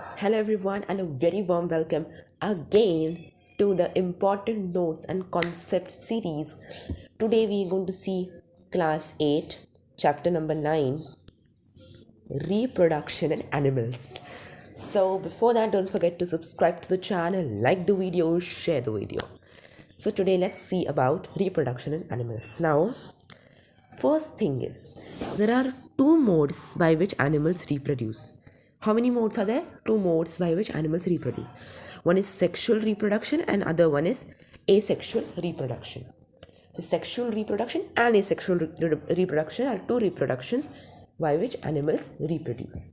Hello, everyone, and a very warm welcome again to the important notes and concept series. Today, we are going to see class 8, chapter number 9, reproduction in animals. So, before that, don't forget to subscribe to the channel, like the video, share the video. So, today, let's see about reproduction in animals. Now, first thing is, there are two modes by which animals reproduce. How many modes are there? Two modes by which animals reproduce. One is sexual reproduction and other one is asexual reproduction. So sexual reproduction and asexual reproduction are two reproductions by which animals reproduce.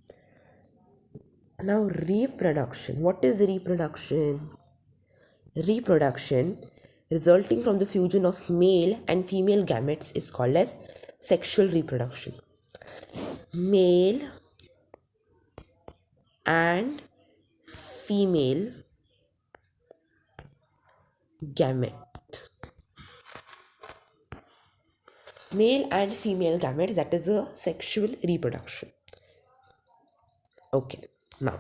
Now reproduction. What is reproduction? Reproduction resulting from the fusion of male and female gametes is called as sexual reproduction. Male and female gamete. Male and female gametes, that is a sexual reproduction. Okay, now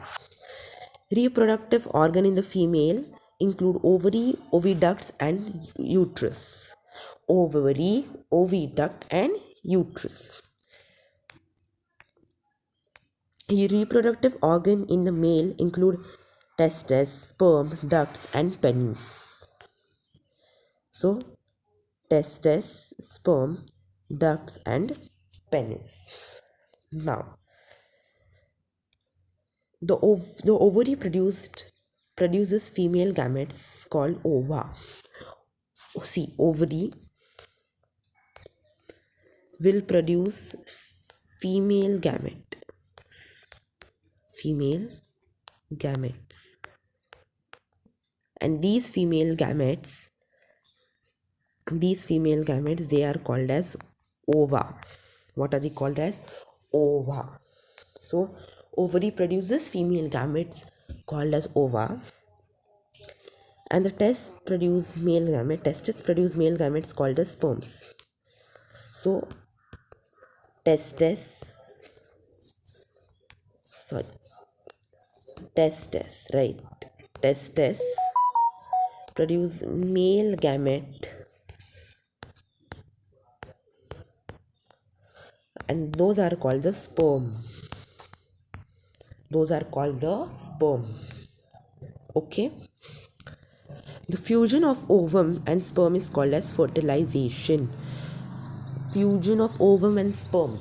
reproductive organ in the female include ovary, oviducts, and uterus. Ovary, oviduct, and uterus. A reproductive organ in the male include testes, sperm, ducts, and penis. So, testes, sperm, ducts, and penis. Now, the ovary produces female gametes called ova. See, ovary will produce female gamete, female gametes, and these female gametes they are called as ova. What are they called as? Ova. So ovary produces female gametes called as ova, and the testes produce male gametes called as sperms. So testes right, testes produce male gamete, and those are called the sperm. Okay, the fusion of ovum and sperm is called as fertilization. Fusion of ovum and sperm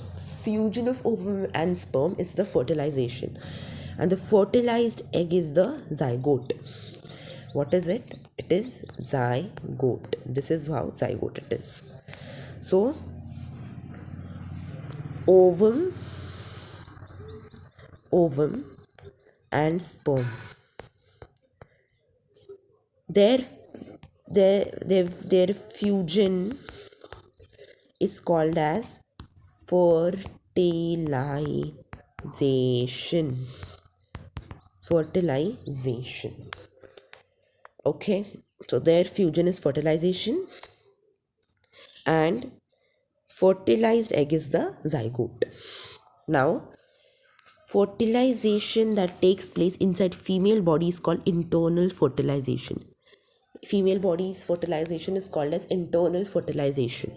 is the fertilization, and the fertilized egg is the zygote. What is it? It is zygote. This is how zygote it is. So ovum and sperm, their fusion is called as fertilization. Okay, so their fusion is fertilization, and fertilized egg is the zygote. Now, fertilization that takes place inside female body is called internal fertilization. Female body's fertilization is called as internal fertilization.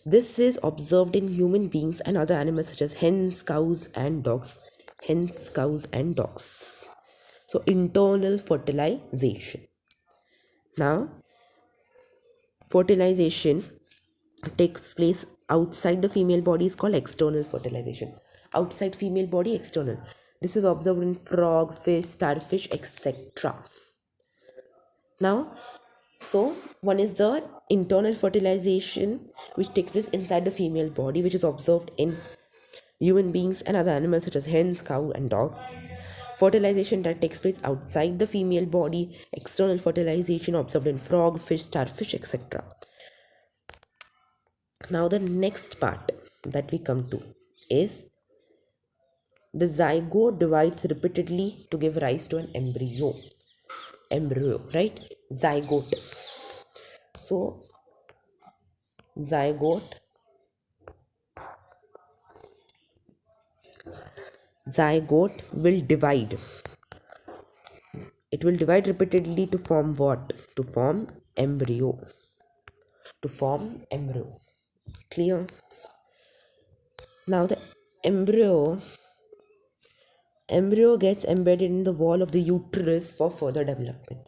This is observed in human beings and other animals such as hens, cows, and dogs. So, internal fertilization. Now, fertilization takes place outside the female body is called external fertilization. Outside female body, external. This is observed in frog, fish, starfish, etc. Now, so one is the internal fertilization which takes place inside the female body, which is observed in human beings and other animals such as hens, cow, and dog. Fertilization that takes place outside the female body, external fertilization observed in frog, fish, starfish, etc. Now the next part that we come to is the zygote divides repeatedly to give rise to an embryo, right? Zygote. So zygote will divide It will divide repeatedly to form what? To form embryo. To form embryo. Clear? Now the embryo gets embedded in the wall of the uterus for further development.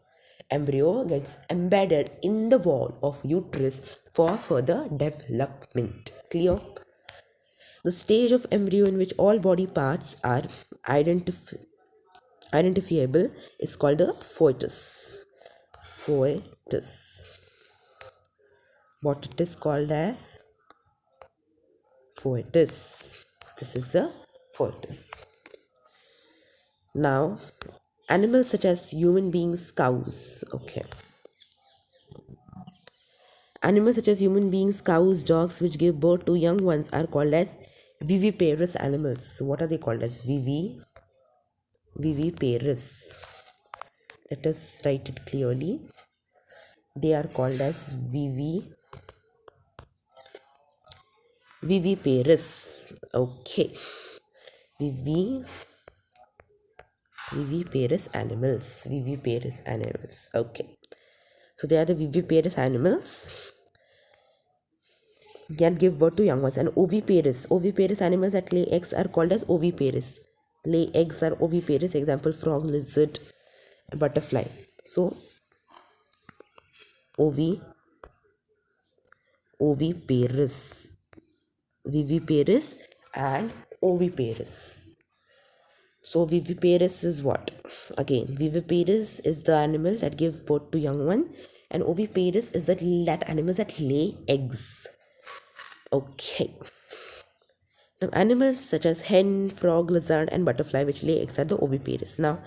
Embryo gets embedded in the wall of uterus for further development. Clear? The stage of embryo in which all body parts are identifiable is called the foetus. Foetus. What it is called as? Foetus. This is the foetus. Now, animals such as human beings, cows. Okay. Animals such as human beings, cows, dogs, which give birth to young ones, are called as viviparous animals. So what are they called as? Viviparous. Let us write it clearly. They are called as viviparous. Okay. Viviparous animals. Viviparous animals. Okay. So they are the viviparous animals can give birth to young ones. And oviparous animals that lay eggs are called as oviparous. Lay eggs are oviparous. Example: frog, lizard, butterfly. So oviparous, viviparous, and oviparous. So viviparous is what? Again, viviparous is the animal that give birth to young one, and oviparous is that animals that lay eggs. Okay. Now, animals such as hen, frog, lizard, and butterfly which lay eggs are the oviparous. Now,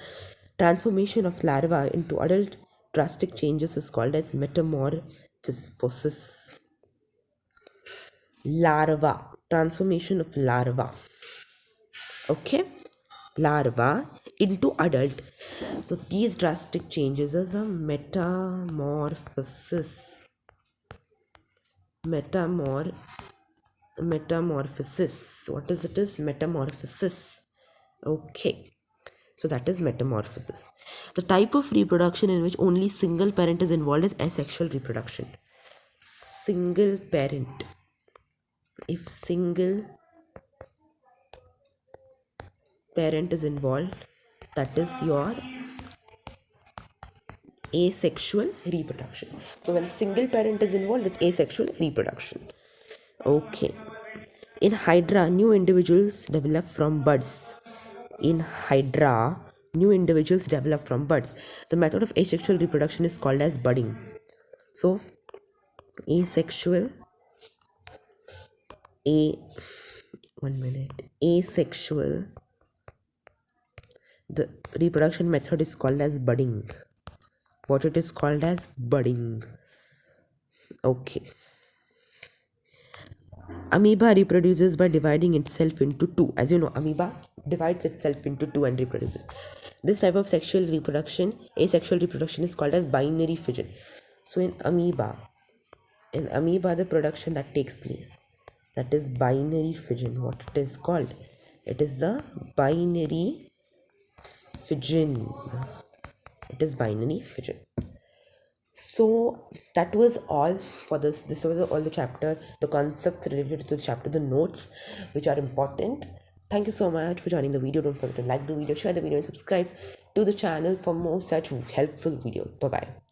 transformation of larva into adult drastic changes is called as metamorphosis. Larva. Transformation of larva. Okay. Larva into adult. So, these drastic changes is a metamorphosis. Metamorphosis. What is it? Is metamorphosis. Okay. So that is metamorphosis. The type of reproduction in which only single parent is involved is asexual reproduction. Single parent. If single parent is involved, that is your asexual reproduction. So when single parent is involved, it's asexual reproduction. Okay. In Hydra, new individuals develop from buds. In Hydra, new individuals develop from buds. The method of asexual reproduction is called as budding. So, asexual the reproduction method is called as budding. What it is called as? Budding. Okay. Amoeba reproduces by dividing itself into two. As you know, amoeba divides itself into two and reproduces. This type of sexual reproduction, asexual reproduction, is called as binary fission. So in amoeba, the production that takes place, that is binary fission. What it is called? It is the binary fission. It is binary fission. So that was all for this was all the chapter, the concepts related to the chapter, the notes which are important. Thank you so much for joining the video. Don't forget to like the video, share the video, and subscribe to the channel for more such helpful videos. Bye bye.